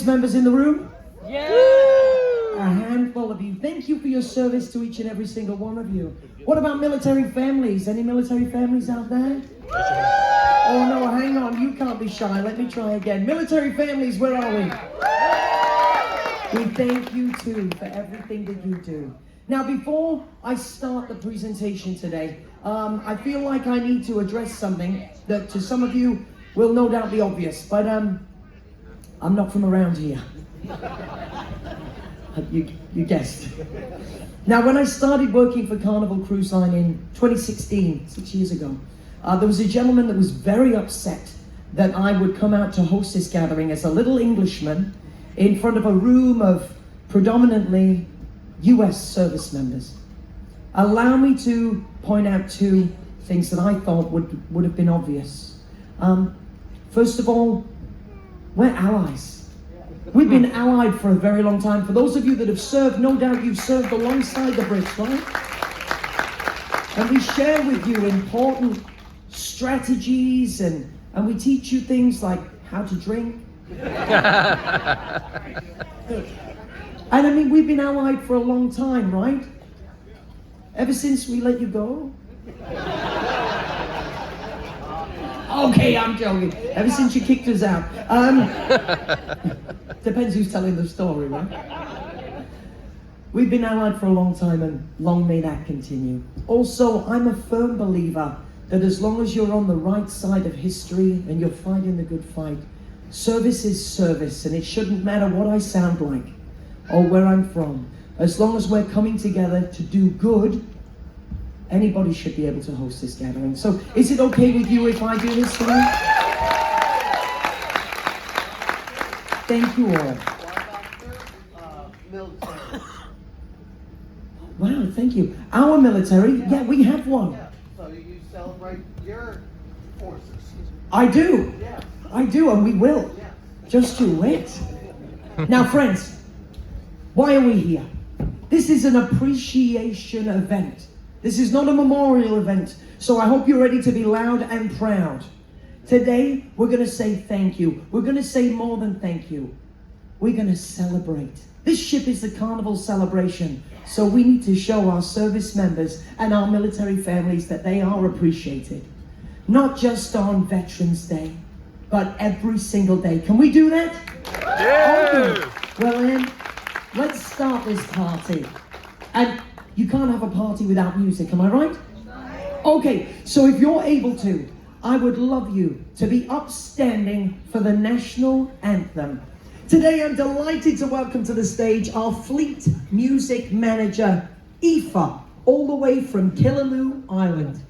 Members in the room? Yeah! A handful of you. Thank you for your service to each and every single one of you. What about military families? Any military families out there? Oh no, hang on, you can't be shy. Let me try again. Military families, where are we? We thank you too for everything that you do. Now, before I start the presentation today, I feel like I need to address something that to some of you will no doubt be obvious, but I'm not from around here. You guessed. Now, when I started working for Carnival Cruise Line in 2016, 6 years ago, there was a gentleman that was very upset that I would come out to host this gathering as a little Englishman in front of a room of predominantly US service members. Allow me to point out two things that I thought would have been obvious. First of all, we're allies. We've been allied for a very long time. For those of you that have served, no doubt you've served alongside the Brits, right? And we share with you important strategies and we teach you things like how to drink. And I mean, we've been allied for a long time, right? Ever since we let you go? Okay, I'm joking. Ever since you kicked us out. Depends who's telling the story, right? We've been allied for a long time and long may that continue. Also, I'm a firm believer that as long as you're on the right side of history and you're fighting the good fight, service is service and it shouldn't matter what I sound like or where I'm from. As long as we're coming together to do good, anybody should be able to host this gathering. So, is it okay with you if I do this tonight? Thank you all. Wow, thank you. Our military, yeah, we have one. Yeah. So you celebrate your forces. I do. Yeah. I do, and we will. Yeah. Just you wait. Now, friends, why are we here? This is an appreciation event. This is not a memorial event, so I hope you're ready to be loud and proud. Today, we're going to say thank you. We're going to say more than thank you. We're going to celebrate. This ship is the Carnival celebration, so we need to show our service members and our military families that they are appreciated. Not just on Veterans Day, but every single day. Can we do that? Yeah! Okay. Well then, let's start this party. And you can't have a party without music, am I right? Okay, so if you're able to, I would love you to be upstanding for the national anthem. Today I'm delighted to welcome to the stage our fleet music manager, Aoife, all the way from Killaloe Island.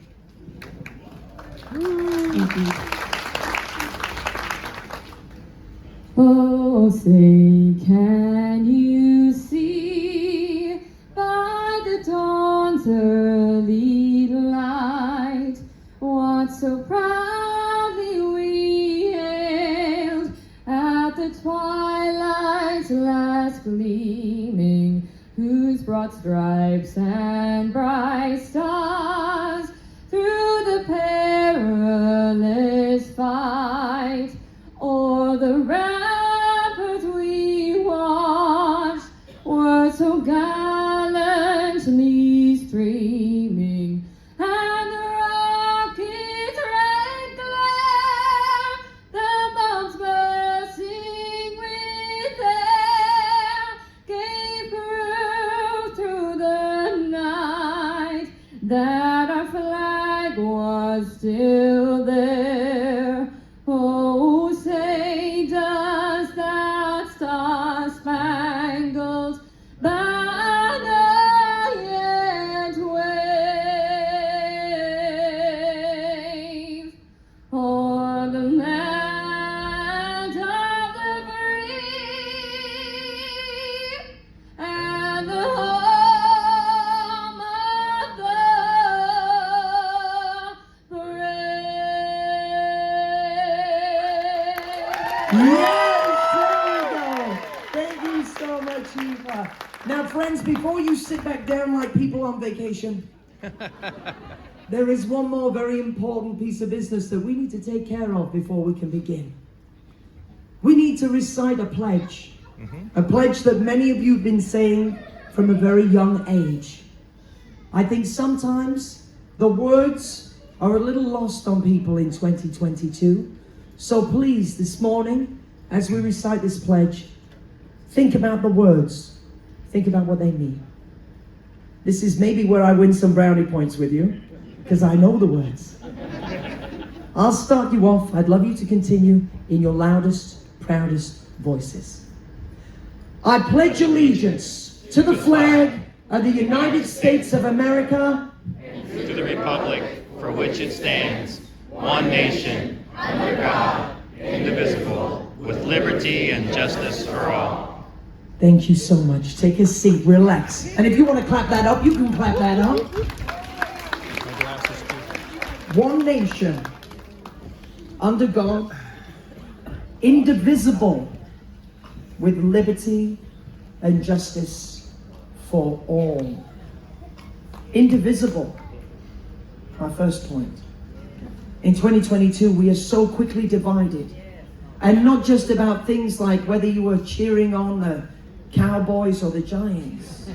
Oh, say, can you see by the dawn's early light what so proudly we hailed at the twilight's last gleaming, whose broad stripes and bright stars through the perilous fight o'er the ramparts we watched were so gallantly streaming, and the rocket's red glare, the bombs bursting with air, gave proof through the night that our flag was still there. Oh, say does that star-spangled banner yet wave o'er the land of the free and the home of the Now, friends, before you sit back down like people on vacation, there is one more very important piece of business that we need to take care of before we can begin. we need to recite a pledge. A pledge that many of you have been saying from a very young age. I think sometimes the words are a little lost on people in 2022. So please, this morning, as we recite this pledge, think about the words. Think about what they mean. This is maybe where I win some brownie points with you, because I know the words. I'll start you off. I'd love you to continue in your loudest, proudest voices. I pledge allegiance to the flag of the United States of America, to the republic for which it stands, one nation, under God, indivisible, with liberty and justice for all. Thank you so much. Take a seat, relax. And if you want to clap that up, you can clap that up. One nation, under God, indivisible, with liberty and justice for all. Indivisible, my first point. In 2022, we are so quickly divided. And not just about things like whether you were cheering on the Cowboys or the Giants,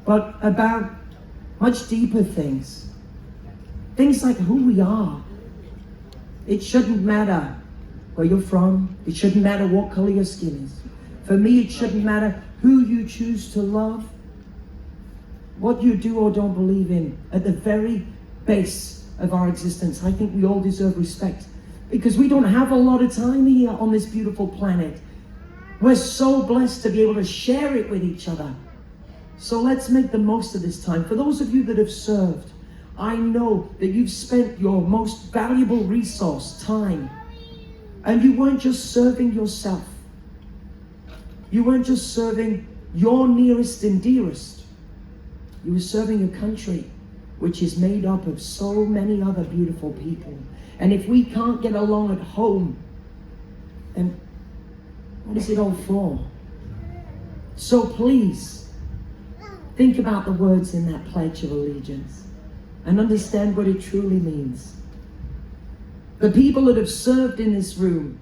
but about much deeper things. Things like who we are. It shouldn't matter where you're from. It shouldn't matter what color your skin is. For me, it shouldn't matter who you choose to love, what you do or don't believe in. At the very base of our existence, I think we all deserve respect, because we don't have a lot of time here on this beautiful planet. We're so blessed to be able to share it with each other. So let's make the most of this time. For those of you that have served, I know that you've spent your most valuable resource, time, and you weren't just serving yourself. You weren't just serving your nearest and dearest. You were serving a country which is made up of so many other beautiful people. And if we can't get along at home, then what is it all for? So please, think about the words in that Pledge of Allegiance and understand what it truly means. The people that have served in this room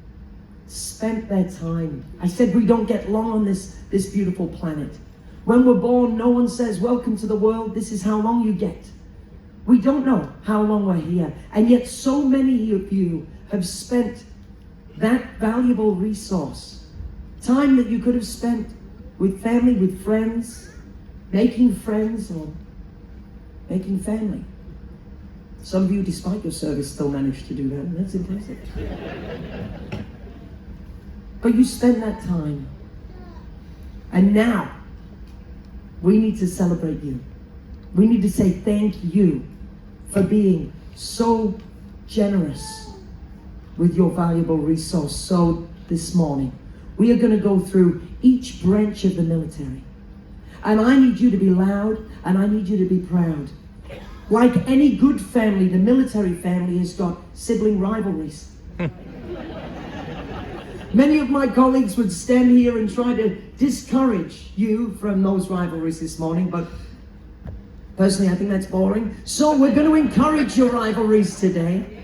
spent their time. I said we don't get long on this beautiful planet. When we're born, no one says, welcome to the world, this is how long you get. We don't know how long we're here. And yet so many of you have spent that valuable resource, time that you could have spent with family, with friends, making friends or making family. Some of you, despite your service, still managed to do that, and that's impressive. But you spend that time. And now, we need to celebrate you. We need to say thank you for being so generous with your valuable resource. So this morning, we are going to go through each branch of the military. And I need you to be loud, and I need you to be proud. Like any good family, the military family has got sibling rivalries. Many of my colleagues would stand here and try to discourage you from those rivalries this morning, but personally I think that's boring. So we're going to encourage your rivalries today,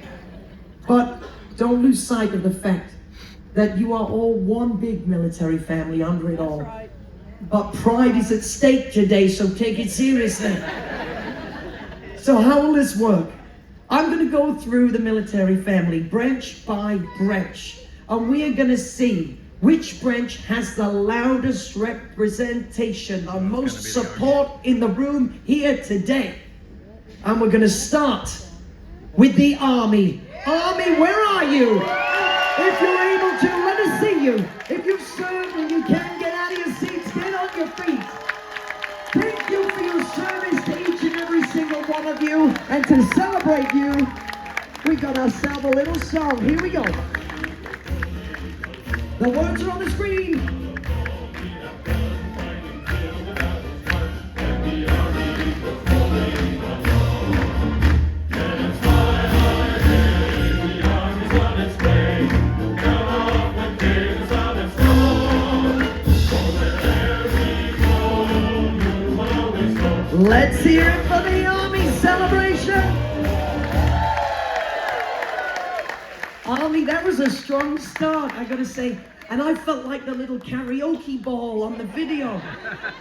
but don't lose sight of the fact that you are all one big military family under it all. But pride is at stake today, so take it seriously. So how will this work? I'm going to go through the military family, branch by branch, and we are going to see which branch has the loudest representation, the most support in the room here today. And we're going to start with the Army. Army, where are you? If you're able to, let us see you. If you've served and you can, get out of your seats, get on your feet. Thank you for your service to each and every single one of you. And to celebrate you, we got ourselves a little song. Here we go. The words are on the screen. Let's hear it for the Army celebration. Army, that was a strong start, I gotta say. And I felt like the little karaoke ball on the video.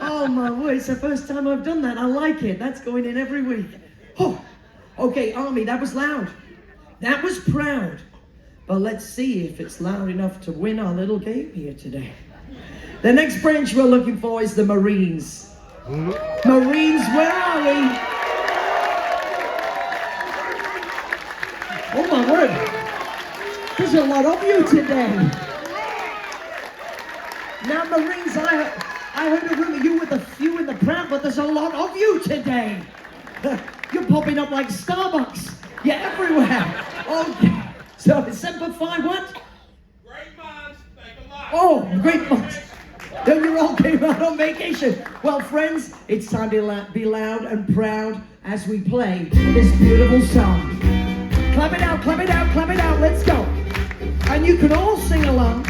Oh my word, it's the first time I've done that. I like it. That's going in every week. Oh, okay, Army, that was loud. That was proud. But let's see if it's loud enough to win our little game here today. The next branch we're looking for is the Marines. Marines, where are we? Oh my word. There's a lot of you today. Now, Marines, I heard a rumor you were the few in the crowd, but there's a lot of you today. You're popping up like Starbucks. You're everywhere. Okay. So, Semper Fi, what? Great minds think alike. Oh, great minds. Then you all came out on vacation. Well, friends, it's time to be loud and proud as we play this beautiful song. Clap it out, clap it out, clap it out. Let's go. And you can all sing along.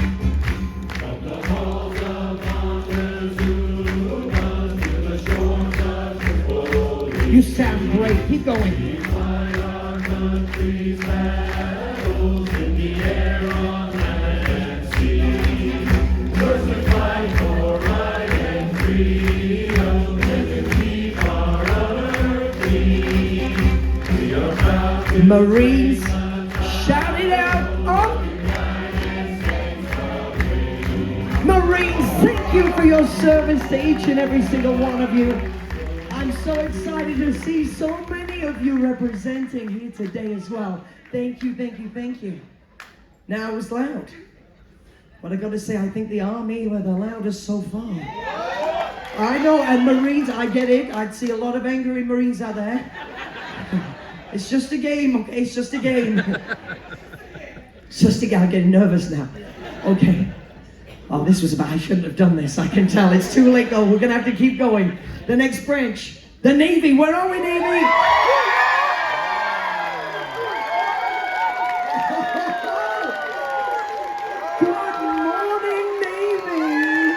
You sound great. Keep going. Marines, shout it out. Oh. Marines, thank you for your service to each and every single one of you. I'm so excited to see so many of you representing here today as well. Thank you, thank you, thank you. Now, it was loud. But I got to say, I think the Army were the loudest so far. I know, and Marines, I get it. I'd see a lot of angry Marines out there. It's just a game, okay? It's just a game. It's just a game. I'm getting nervous now. Okay. Oh, this was I shouldn't have done this. I can tell. It's too late, though. We're going to have to keep going. The next branch. The Navy. Where are we, Navy? Good morning, Navy.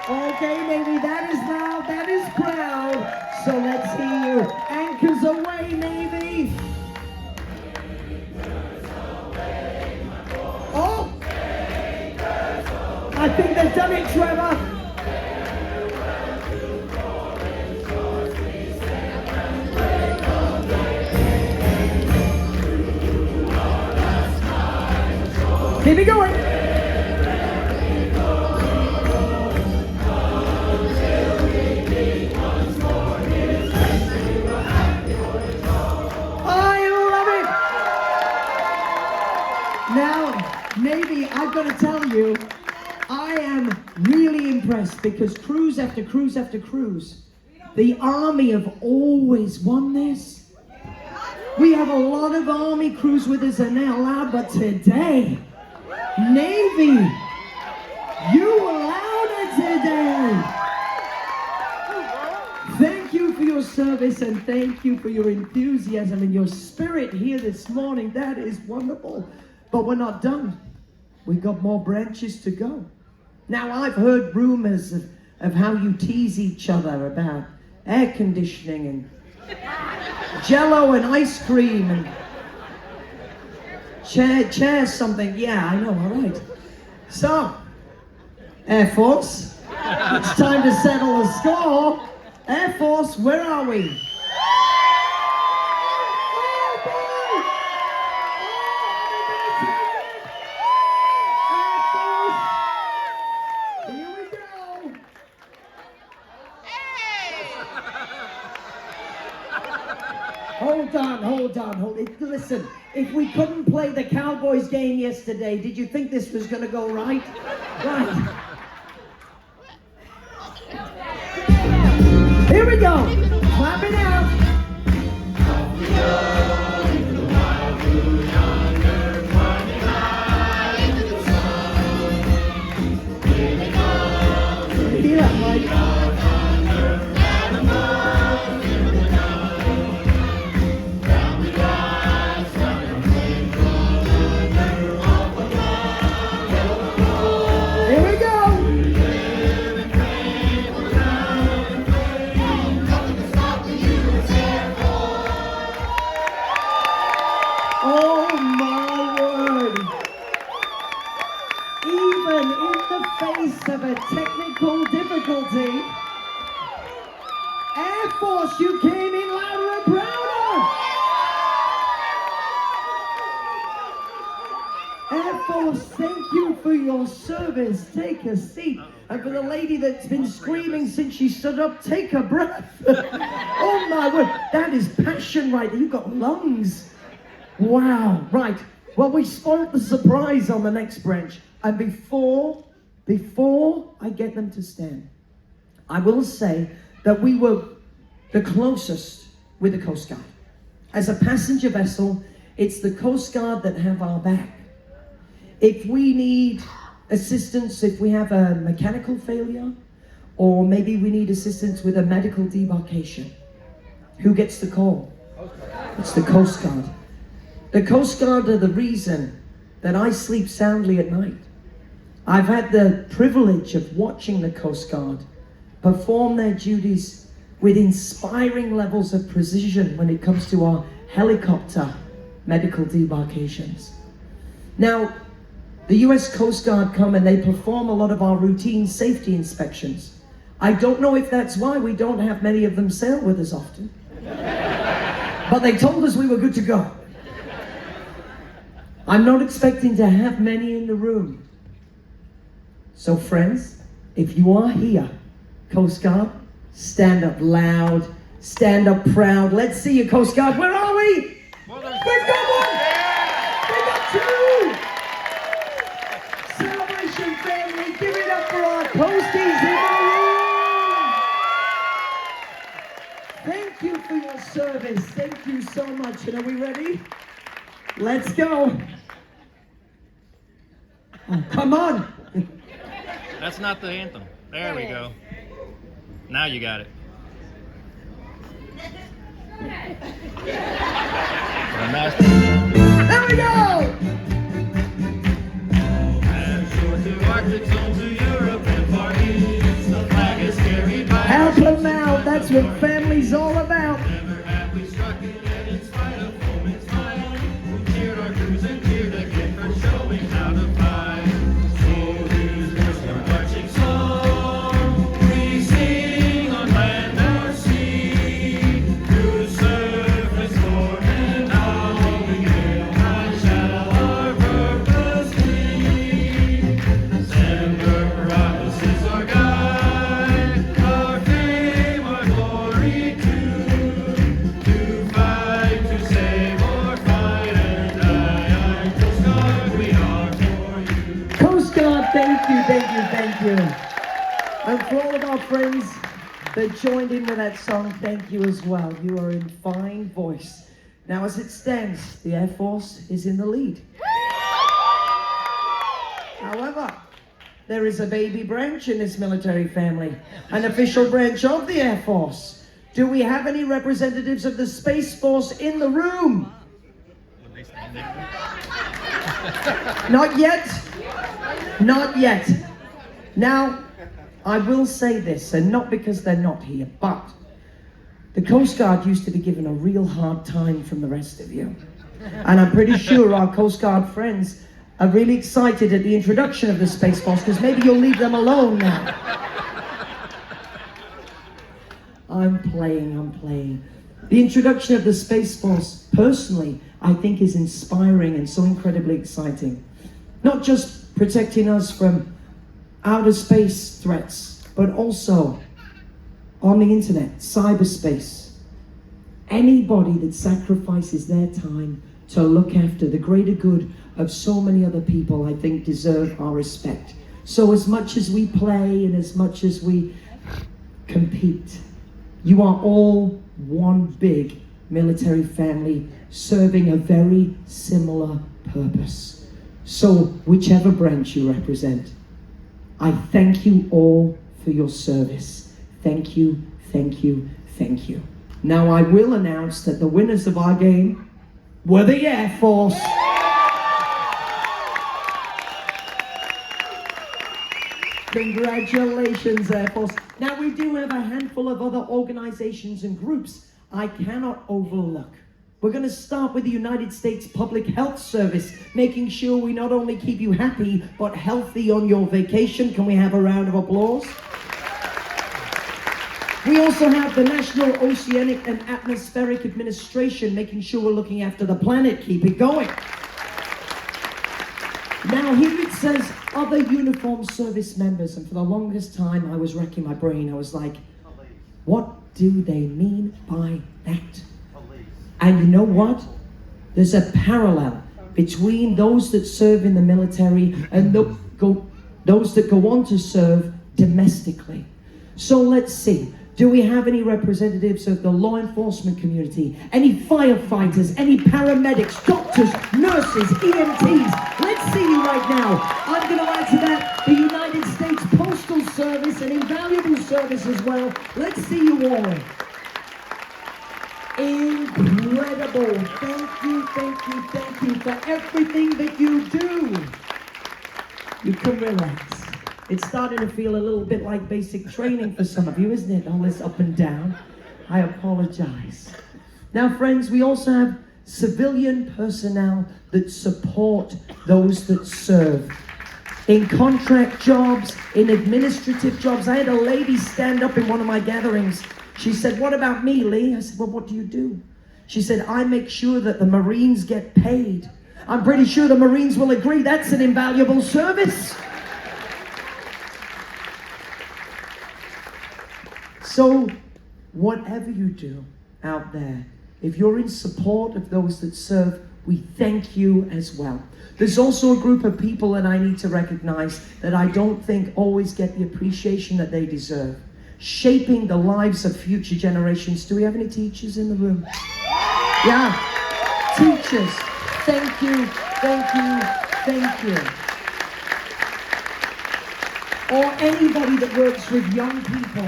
Okay, Navy. That is loud. That is proud. So let's hear you. Anchors away, Navy. Oh! I think they've done it, Trevor. Keep it going. I've got to tell you, I am really impressed because cruise after cruise after cruise, the Army have always won this. We have a lot of Army crews with us now loud, but today, Navy, you were louder today. Thank you for your service and thank you for your enthusiasm and your spirit here this morning. That is wonderful. But we're not done. We've got more branches to go. Now, I've heard rumors of how you tease each other about air conditioning and Jello and ice cream and chairs something. Yeah, I know, all right. So, Air Force, it's time to settle the score. Air Force, where are we? Hold on. Listen, if we couldn't play the Cowboys game yesterday, did you think this was going to go right? Right. Here we go. Clap it out. Yeah, Mike. Even in the face of a technical difficulty, Air Force, you came in louder and prouder. Air Force, thank you for your service. Take a seat. And for the lady that's been screaming since she stood up, take a breath. Oh my word, that is passion right there. You've got lungs. Wow, right. Well, we spoiled the surprise on the next branch. And before I get them to stand, I will say that we were the closest with the Coast Guard. As a passenger vessel, it's the Coast Guard that have our back. If we need assistance, if we have a mechanical failure, or maybe we need assistance with a medical debarkation, who gets the call? It's the Coast Guard. The Coast Guard are the reason that I sleep soundly at night. I've had the privilege of watching the Coast Guard perform their duties with inspiring levels of precision when it comes to our helicopter medical debarkations. Now, the US Coast Guard come and they perform a lot of our routine safety inspections. I don't know if that's why we don't have many of them sail with us often. But they told us we were good to go. I'm not expecting to have many in the room. So friends, if you are here, Coast Guard, stand up loud, stand up proud. Let's see you, Coast Guard. Where are we? We've got one! We've got two! Celebration family, give it up for our coasties in the room! Thank you for your service. Thank you so much. And are we ready? Let's go. Oh, come on. That's not the anthem. There we go. Now you got it. There we go. Help them out. That's what family's all about. Thank you. And for all of our friends that joined in with that song, thank you as well. You are in fine voice. Now, as it stands, the Air Force is in the lead. However, there is a baby branch in this military family, an official branch of the Air Force. Do we have any representatives of the Space Force in the room? Not yet. Not yet. Now, I will say this, and not because they're not here, but the Coast Guard used to be given a real hard time from the rest of you. And I'm pretty sure our Coast Guard friends are really excited at the introduction of the Space Force, because maybe you'll leave them alone now. I'm playing. The introduction of the Space Force, personally, I think is inspiring and so incredibly exciting. Not just protecting us from outer space threats, but also on the internet, cyberspace. Anybody that sacrifices their time to look after the greater good of so many other people, I think, deserve our respect. So as much as we play and as much as we compete, you are all one big military family serving a very similar purpose. So whichever branch you represent, I thank you all for your service. Thank you, thank you, thank you. Now I will announce that the winners of our game were the Air Force. Congratulations, Air Force. Now we do have a handful of other organizations and groups I cannot overlook. We're going to start with the United States Public Health Service, making sure we not only keep you happy, but healthy on your vacation. Can we have a round of applause? We also have the National Oceanic and Atmospheric Administration, making sure we're looking after the planet. Keep it going. Now here it says other uniformed service members, and for the longest time I was racking my brain. I was like, what do they mean by that? And you know what? There's a parallel between those that serve in the military and those that go on to serve domestically. So let's see. Do we have any representatives of the law enforcement community? Any firefighters? Any paramedics? Doctors? Nurses? EMTs? Let's see you right now. I'm going to add to that the United States Postal Service, an invaluable service as well. Let's see you all. Incredible. Thank you, thank you, thank you for everything that you do. You can relax. It's starting to feel a little bit like basic training for some of you, isn't it? All this up and down. I apologize. Now, friends, we also have civilian personnel that support those that serve. In contract jobs, in administrative jobs. I had a lady stand up in one of my gatherings. She said, what about me, Lee? I said, well, what do you do? She said, I make sure that the Marines get paid. I'm pretty sure the Marines will agree that's an invaluable service. So, whatever you do out there, if you're in support of those that serve, we thank you as well. There's also a group of people that I need to recognize that I don't think always get the appreciation that they deserve. Shaping the lives of future generations. Do we have any teachers in the room? Yeah, teachers. Thank you, thank you, thank you. Or anybody that works with young people.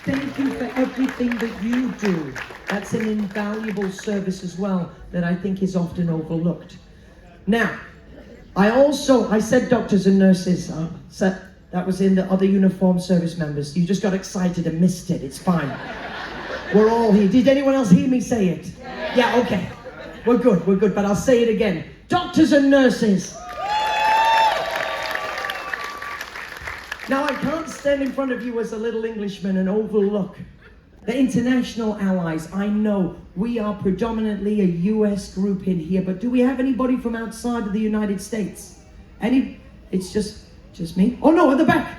Thank you for everything that you do. That's an invaluable service as well that I think is often overlooked. Now, I said doctors and nurses. That was in the other uniformed service members. You just got excited and missed it. It's fine. We're all here. Did anyone else hear me say it? Yeah, okay. We're good, but I'll say it again. Doctors and nurses. Now, I can't stand in front of you as a little Englishman and overlook the international allies. I know we are predominantly a US group in here, but do we have anybody from outside of the United States? It's just me? Oh no, at the back.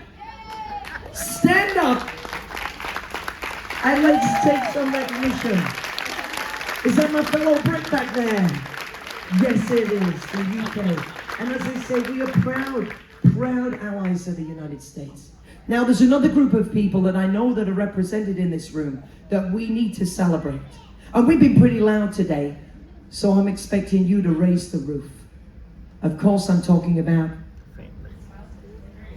Stand up and let's take some recognition. Is that my fellow Brit back there? Yes, it is, the UK. And as I say, we are proud allies of the United States. Now, there's another group of people that I know that are represented in this room that we need to celebrate. And we've been pretty loud today, so I'm expecting you to raise the roof. Of course, I'm talking about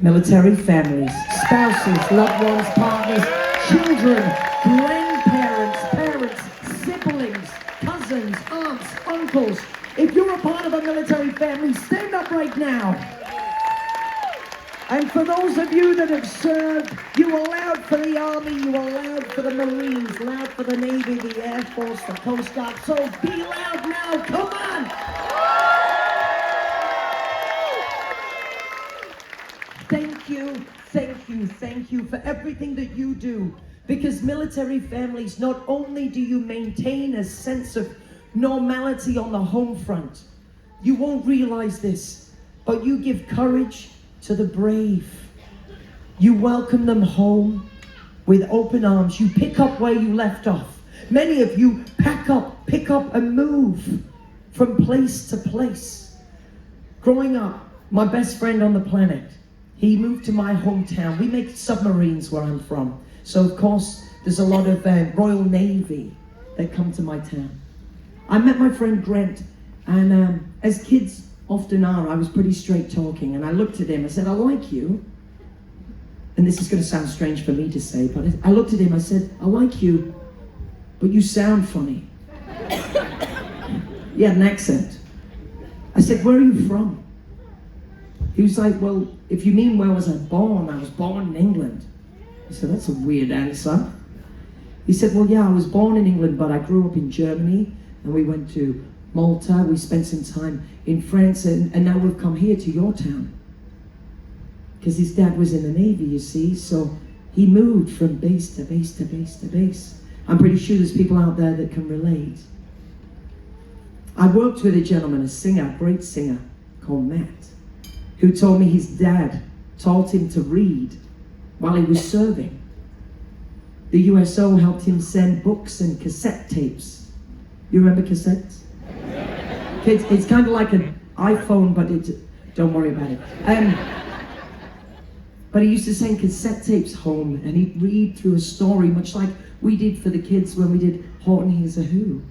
military families, spouses, loved ones, partners, children, grandparents, parents, siblings, cousins, aunts, uncles. If you're a part of a military family, stand up right now. And for those of you that have served, you are loud for the Army, you are loud for the Marines, loud for the Navy, the Air Force, the Coast Guard. So be loud now, come on! Thank you, thank you, thank you for everything that you do. Because military families, not only do you maintain a sense of normality on the home front, you won't realize this, but you give courage to the brave. You welcome them home with open arms. You pick up where you left off. Many of you pick up and move from place to place. Growing up, my best friend on the planet, he moved to my hometown. We make submarines where I'm from. So of course, there's a lot of Royal Navy that come to my town. I met my friend Grant, and as kids often are, I was pretty straight talking, and I looked at him, I said, I like you. And this is going to sound strange for me to say, but I looked at him, I said, I like you, but you sound funny. He had an accent. I said, where are you from? He was like, well, if you mean where was I born born in England. I said, that's a weird answer. He said, well, yeah, I was born in England, but I grew up in Germany, and we went to Malta, we spent some time in France, and now we've come here to your town. Because his dad was in the Navy, you see, so he moved from base to base to base to base. I'm pretty sure there's people out there that can relate. I worked with a gentleman, a singer, a great singer, called Matt, who told me his dad taught him to read while he was serving. The USO helped him send books and cassette tapes. You remember cassettes? Kids, it's kind of like an iPhone, but don't worry about it. But he used to send cassette tapes home, and he'd read through a story, much like we did for the kids when we did Horton Hears a Who.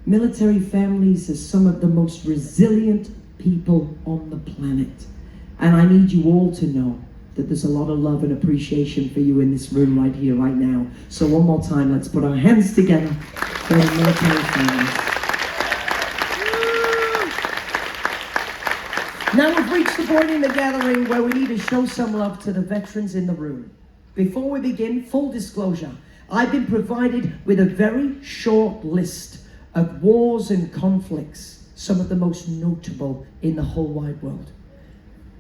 Military families are some of the most resilient people on the planet. And I need you all to know that there's a lot of love and appreciation for you in this room right here, right now. So one more time, let's put our hands together for the military families. Now we've reached the point in the gathering where we need to show some love to the veterans in the room. Before we begin, full disclosure, I've been provided with a very short list of wars and conflicts, some of the most notable in the whole wide world.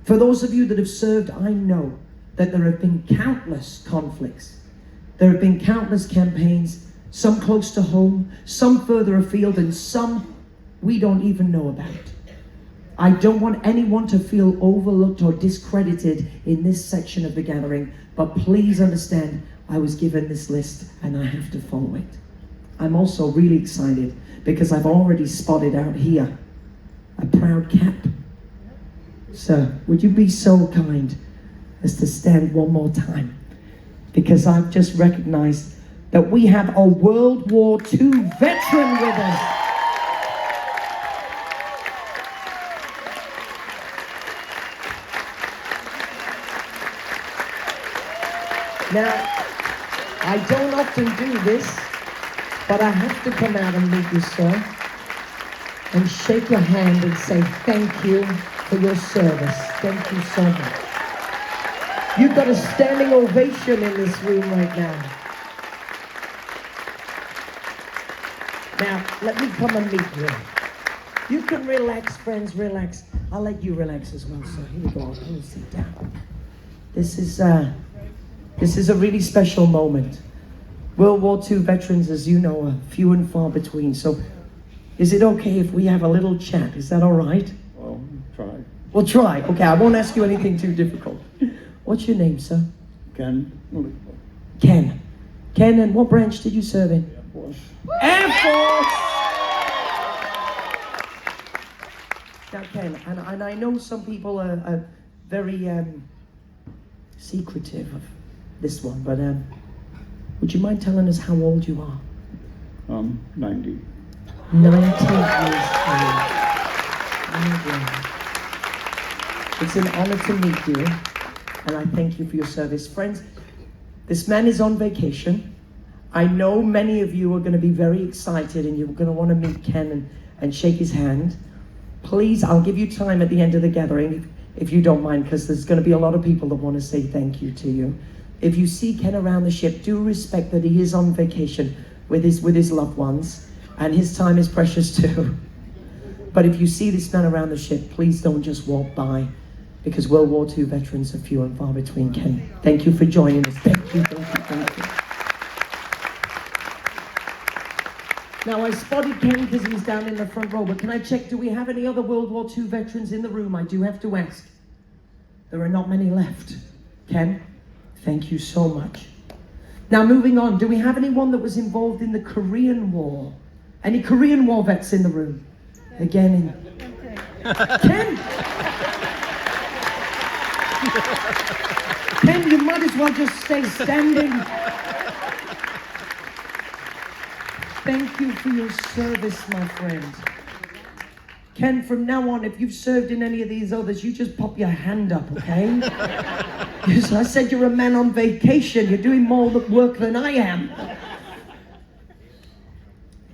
For those of you that have served, I know that there have been countless conflicts. There have been countless campaigns, some close to home, some further afield, and some we don't even know about. I don't want anyone to feel overlooked or discredited in this section of the gathering, but please understand, I was given this list and I have to follow it. I'm also really excited because I've already spotted out here a proud cap. Sir, would you be so kind as to stand one more time? Because I've just recognized that we have a World War II veteran with us. Now, I don't often do this, but I have to come out and meet you, sir, and shake your hand and say thank you for your service. Thank you so much. You've got a standing ovation in this room right now. Now, let me come and meet you. You can relax, friends, relax. I'll let you relax as well, sir. Here you go. I'll sit down. This is a really special moment. World War II veterans, as you know, are few and far between. So, is it okay if we have a little chat? Is that all right? Well, try. We'll try. Okay, I won't ask you anything too difficult. What's your name, sir? Ken. Ken. Ken, and what branch did you serve in? Air Force. Air Force! Now, Ken, and I know some people are very secretive of this one, but would you mind telling us how old you are? 90. 90 years old. It's an honor to meet you, and I thank you for your service. Friends, this man is on vacation. I know many of you are going to be very excited, and you're going to want to meet Ken and shake his hand. Please, I'll give you time at the end of the gathering, if you don't mind, because there's going to be a lot of people that want to say thank you to you. If you see Ken around the ship, do respect that he is on vacation with his loved ones, and his time is precious too. But if you see this man around the ship, please don't just walk by, because World War II veterans are few and far between. Ken, thank you for joining us. Thank you, thank you, thank you. Now, I spotted Ken because he's down in the front row, but can I check, do we have any other World War II veterans in the room? I do have to ask. There are not many left. Ken, thank you so much. Now, moving on, do we have anyone that was involved in the Korean War? Any Korean War vets in the room? Again, Ken! Ken, you might as well just stay standing. Thank you for your service, my friend. Ken, from now on, if you've served in any of these others, you just pop your hand up, okay? Because I said you're a man on vacation. You're doing more work than I am.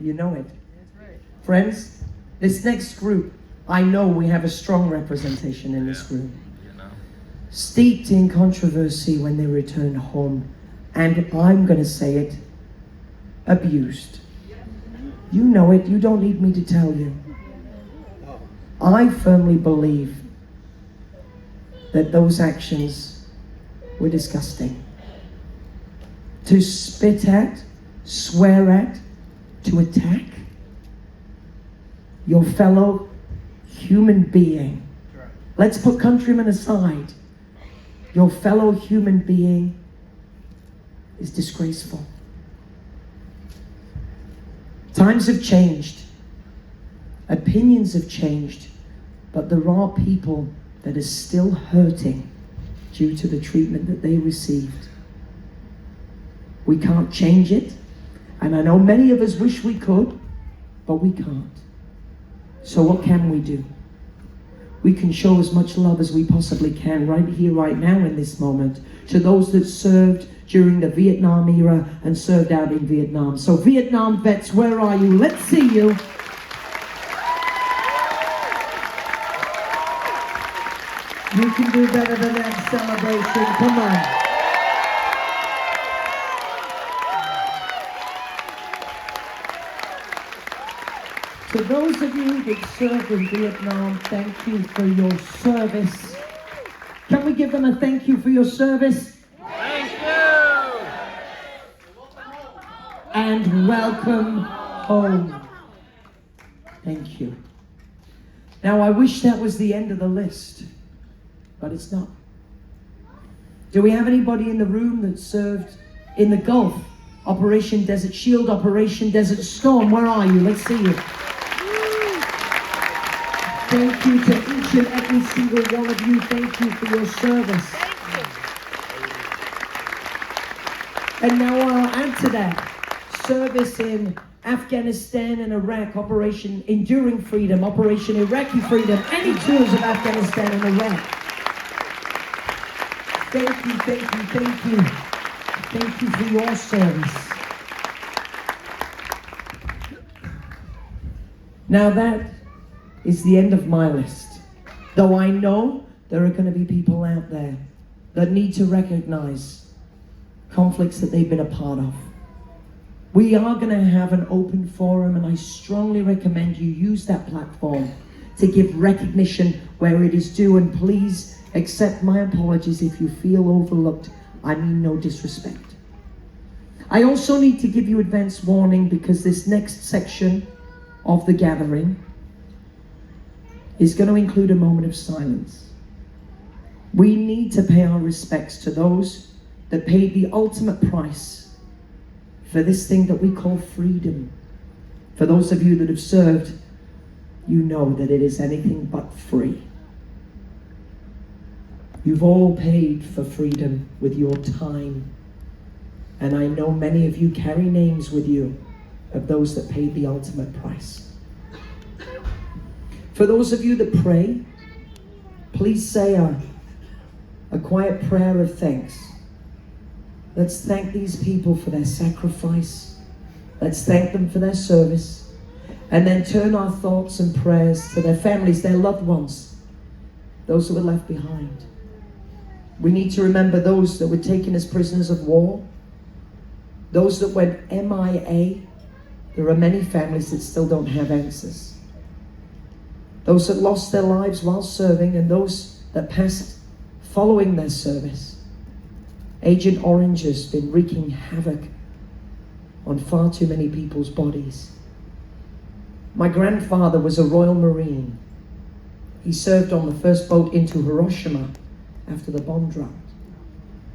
You know it. Friends, this next group, I know we have a strong representation in this group. Steeped in controversy when they return home, and I'm going to say it, abused. You know it, you don't need me to tell you. I firmly believe that those actions were disgusting. To spit at, swear at, to attack your fellow human being. Let's put countrymen aside. Your fellow human being is disgraceful. Times have changed. Opinions have changed. But there are people that are still hurting due to the treatment that they received. We can't change it. And I know many of us wish we could, but we can't. So what can we do? We can show as much love as we possibly can right here, right now, in this moment, to those that served during the Vietnam era and served out in Vietnam. So Vietnam vets, where are you? Let's see you. You can do better than that celebration. Come on. To those of you that served in Vietnam, thank you for your service. Can we give them a thank you for your service? Thank you! And welcome home. Thank you. Now I wish that was the end of the list, but it's not. Do we have anybody in the room that served in the Gulf? Operation Desert Shield, Operation Desert Storm, where are you? Let's see you. Thank you to each and every single one of you. Thank you for your service. And now I'll add to that, service in Afghanistan and Iraq, Operation Enduring Freedom, Operation Iraqi Freedom, any tours of Afghanistan and Iraq. Thank you, thank you, thank you. Thank you for your service. Now that is the end of my list. Though I know there are going to be people out there that need to recognize conflicts that they've been a part of. We are going to have an open forum, and I strongly recommend you use that platform to give recognition where it is due, and please accept my apologies if you feel overlooked. I mean no disrespect. I also need to give you advance warning because this next section of the gathering is going to include a moment of silence. We need to pay our respects to those that paid the ultimate price for this thing that we call freedom. For those of you that have served, you know that it is anything but free. You've all paid for freedom with your time. And I know many of you carry names with you of those that paid the ultimate price. For those of you that pray, please say a quiet prayer of thanks. Let's thank these people for their sacrifice. Let's thank them for their service. And then turn our thoughts and prayers to their families, their loved ones, those who were left behind. We need to remember those that were taken as prisoners of war, those that went MIA. There are many families that still don't have answers. Those that lost their lives while serving, and those that passed following their service. Agent Orange has been wreaking havoc on far too many people's bodies. My grandfather was a Royal Marine. He served on the first boat into Hiroshima after the bomb dropped.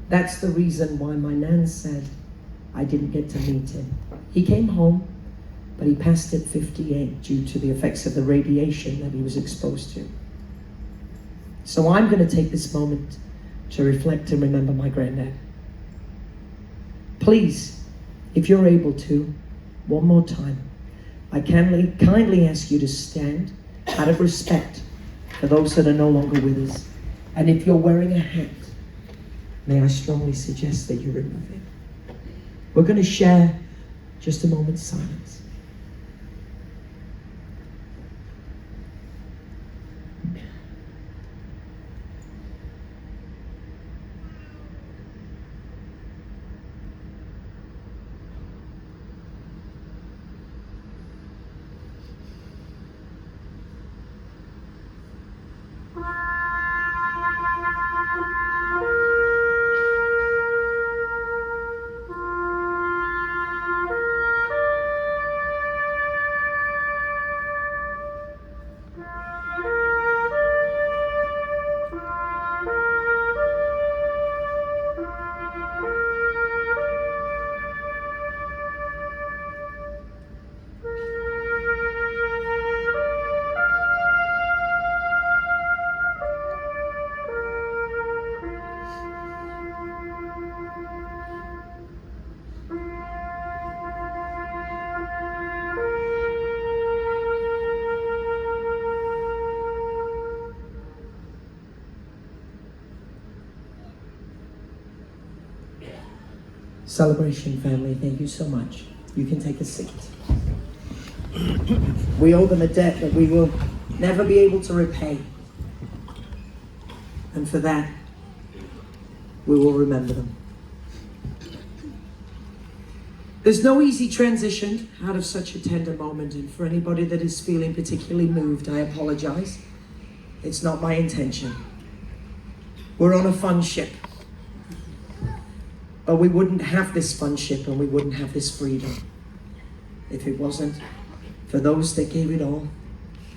That's the reason why my nan said I didn't get to meet him. He came home, but he passed at 58 due to the effects of the radiation that he was exposed to. So I'm going to take this moment to reflect and remember my granddad. Please, if you're able to, one more time, I kindly ask you to stand out of respect for those that are no longer with us. And if you're wearing a hat, may I strongly suggest that you remove it. We're going to share just a moment's silence. Celebration family, thank you so much. You can take a seat. We owe them a debt that we will never be able to repay. And for that, we will remember them. There's no easy transition out of such a tender moment, and for anybody that is feeling particularly moved, I apologize. It's not my intention. We're on a fun ship. But we wouldn't have this fun ship and we wouldn't have this freedom if it wasn't for those that gave it all,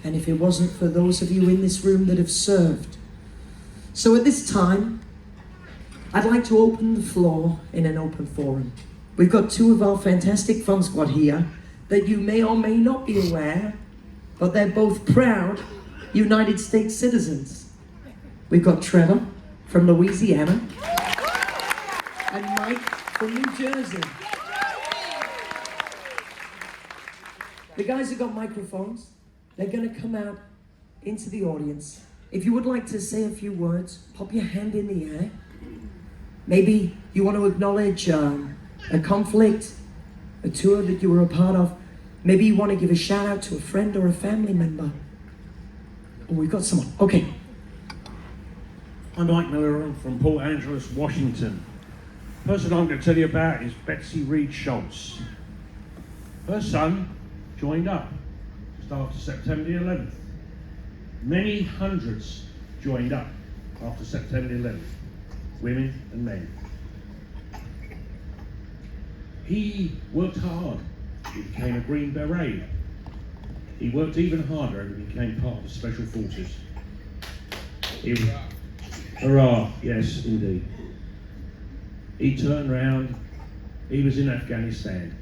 and if it wasn't for those of you in this room that have served. So at this time, I'd like to open the floor in an open forum. We've got two of our fantastic fun squad here that you may or may not be aware, but they're both proud United States citizens. We've got Trevor from Louisiana and Mike from New Jersey. The guys have got microphones. They're going to come out into the audience. If you would like to say a few words, pop your hand in the air. Maybe you want to acknowledge a conflict, a tour that you were a part of. Maybe you want to give a shout out to a friend or a family member. Oh, we've got someone. Okay. I'm Mike Miller. I'm from Port Angeles, Washington. The person I'm going to tell you about is Betsy Reed Schultz. Her son joined up just after September the 11th. Many hundreds joined up after September the 11th, women and men. He worked hard. He became a Green Beret. He worked even harder and became part of the Special Forces. Hurrah, yes, indeed. He turned round, he was in Afghanistan.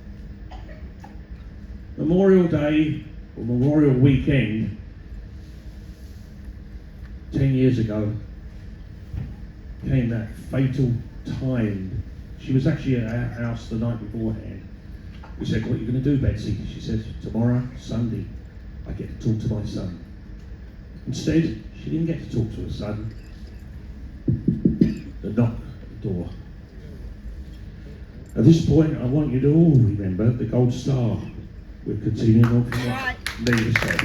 Memorial Day, or Memorial Weekend, 10 years ago, came that fatal time. She was actually at our house the night beforehand. We said, "What are you going to do, Betsy?" She said, "Tomorrow, Sunday, I get to talk to my son." Instead, she didn't get to talk to her son. The knock at the door. At this point, I want you to all remember the gold star. We're continuing on from what Leah said.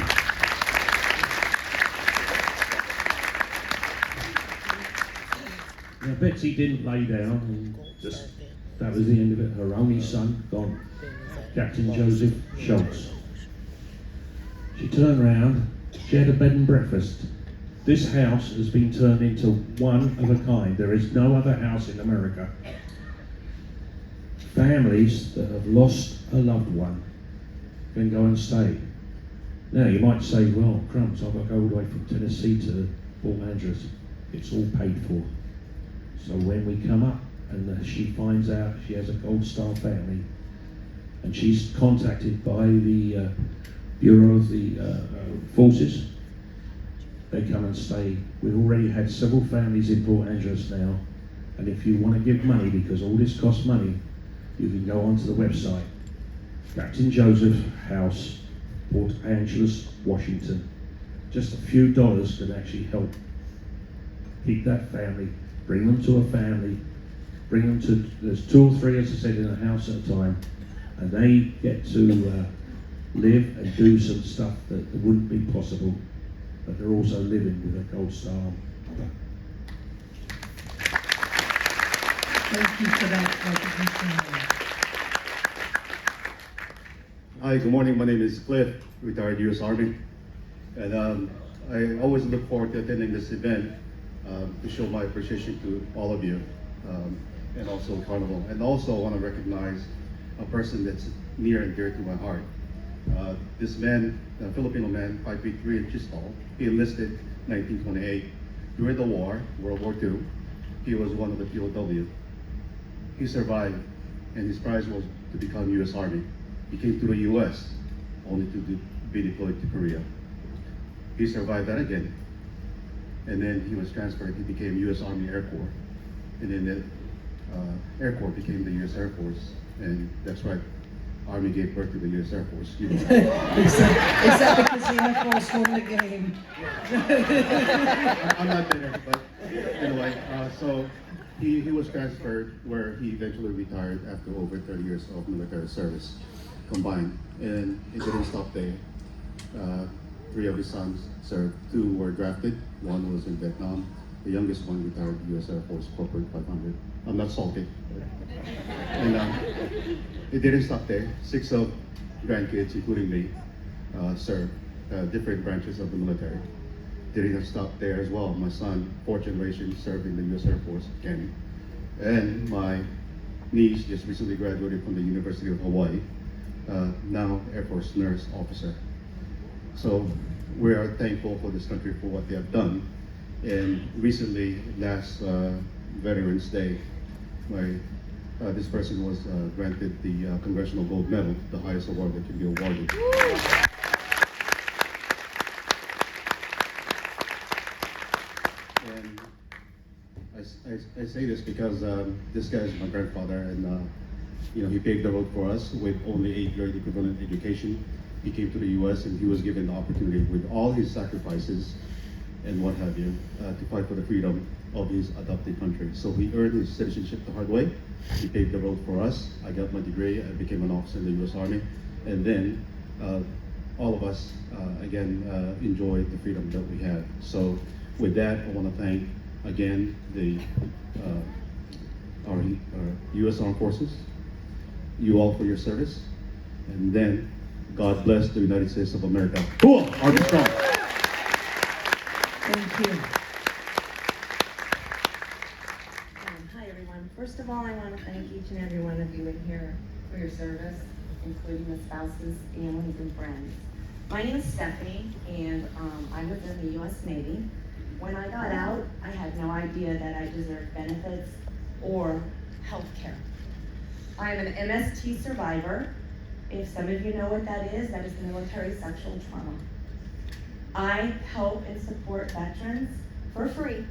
Now, Betsy didn't lay down and just, that was the end of it. Her only son, gone. Captain Joseph Schultz. She turned around, she had a bed and breakfast. This house has been turned into one of a kind. There is no other house in America. Families that have lost a loved one can go and stay. Now you might say, well, crumbs, I've got to go all the way from Tennessee to Port Angeles. It's all paid for. So when we come up and she finds out she has a Gold Star family, and she's contacted by the Bureau of the Forces, they come and stay. We've already had several families in Port Angeles now, and if you want to give money, because all this costs money, you can go onto the website, Captain Joseph House, Port Angeles, Washington. Just a few dollars can actually help keep that family, bring them to a family, bring them to, there's 2 or 3, as I said, in a house at a time, and they get to live and do some stuff that wouldn't be possible, but they're also living with a Gold Star mother. Thank you for that. Hi, good morning. My name is Cliff, retired U.S. Army, and I always look forward to attending this event to show my appreciation to all of you, and also Carnival. And also I want to recognize a person that's near and dear to my heart. This man, a Filipino man, 5 feet 3 inches tall. He enlisted in 1928 during the war, World War II. He was one of the POW. He survived, and his prize was to become U.S. Army. He came to the U.S. only to be deployed to Korea. He survived that again, and then he was transferred. He became U.S. Army Air Corps, and then the Air Corps became the U.S. Air Force, and that's right. Army gave birth to the U.S. Air Force. Except because the Air Force won the game. I'm not there, but anyway, so he was transferred where he eventually retired after over 30 years of military service combined. And it didn't stop there. 3 of his sons served, 2 were drafted, 1 was in Vietnam. The youngest one retired U.S. Air Force Corporate 500. I'm not salty. And it didn't stop there. 6 of grandkids, including me, served different branches of the military. Didn't stop there as well. My son, 4th generation, served in the U.S. Air Force, Kenny. And my niece just recently graduated from the University of Hawaii, now Air Force nurse officer. So we are thankful for this country for what they have done. And recently, last Veterans Day, this person was granted the Congressional Gold Medal, the highest award that can be awarded. And I say this because this guy is my grandfather, and he paved the road for us with only 8th-grade equivalent education. He came to the U.S. and he was given the opportunity, with all his sacrifices and what have you, to fight for the freedom of his adopted country. So he earned his citizenship the hard way. He paved the road for us. I got my degree. I became an officer in the U.S. Army, and then all of us again enjoyed the freedom that we had. So with that, I want to thank again our U.S. Armed Forces, you all for your service, and then God bless the United States of America. Cool, Army strong. Thank you. Hi everyone. First of all, I want to thank each and every one of you in here for your service, including the spouses, families, and friends. My name is Stephanie, and I was in the U.S. Navy. When I got out, I had no idea that I deserved benefits or health care. I'm an MST survivor. If some of you know what that is military sexual trauma. I help and support veterans for free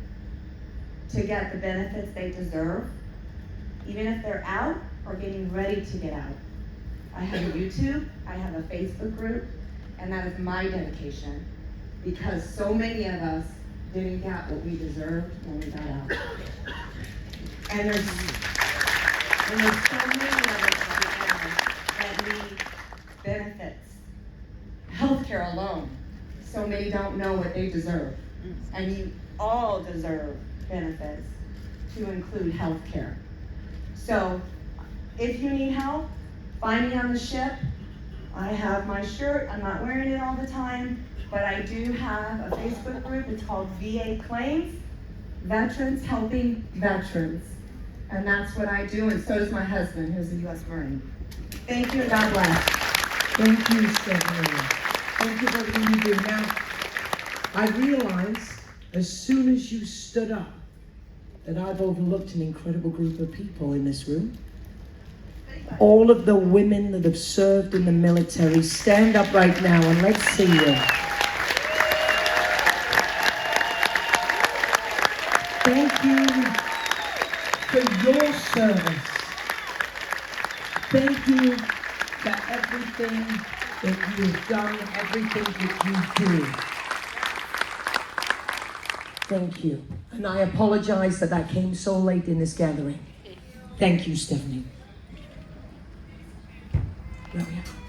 to get the benefits they deserve, even if they're out or getting ready to get out. I have a YouTube, I have a Facebook group, and that is my dedication, because so many of us didn't get what we deserved when we got out. And there's so many of us right now that need benefits, healthcare alone. So many don't know what they deserve. And you all deserve benefits, to include healthcare. So if you need help, find me on the ship. I have my shirt. I'm not wearing it all the time, but I do have a Facebook group. It's called VA Claims, Veterans Helping Veterans. And that's what I do, and so does my husband, who's a U.S. Marine. Thank you, and God bless. Thank you, Stephanie. Thank you for everything you do. Now, I realize as soon as you stood up that I've overlooked an incredible group of people in this room. All of the women that have served in the military, stand up right now and let's see you. Thank you for your service. Thank you for everything that you've done, everything that you do. Thank you. And I apologize that that came so late in this gathering. Thank you, Stephanie. There we are.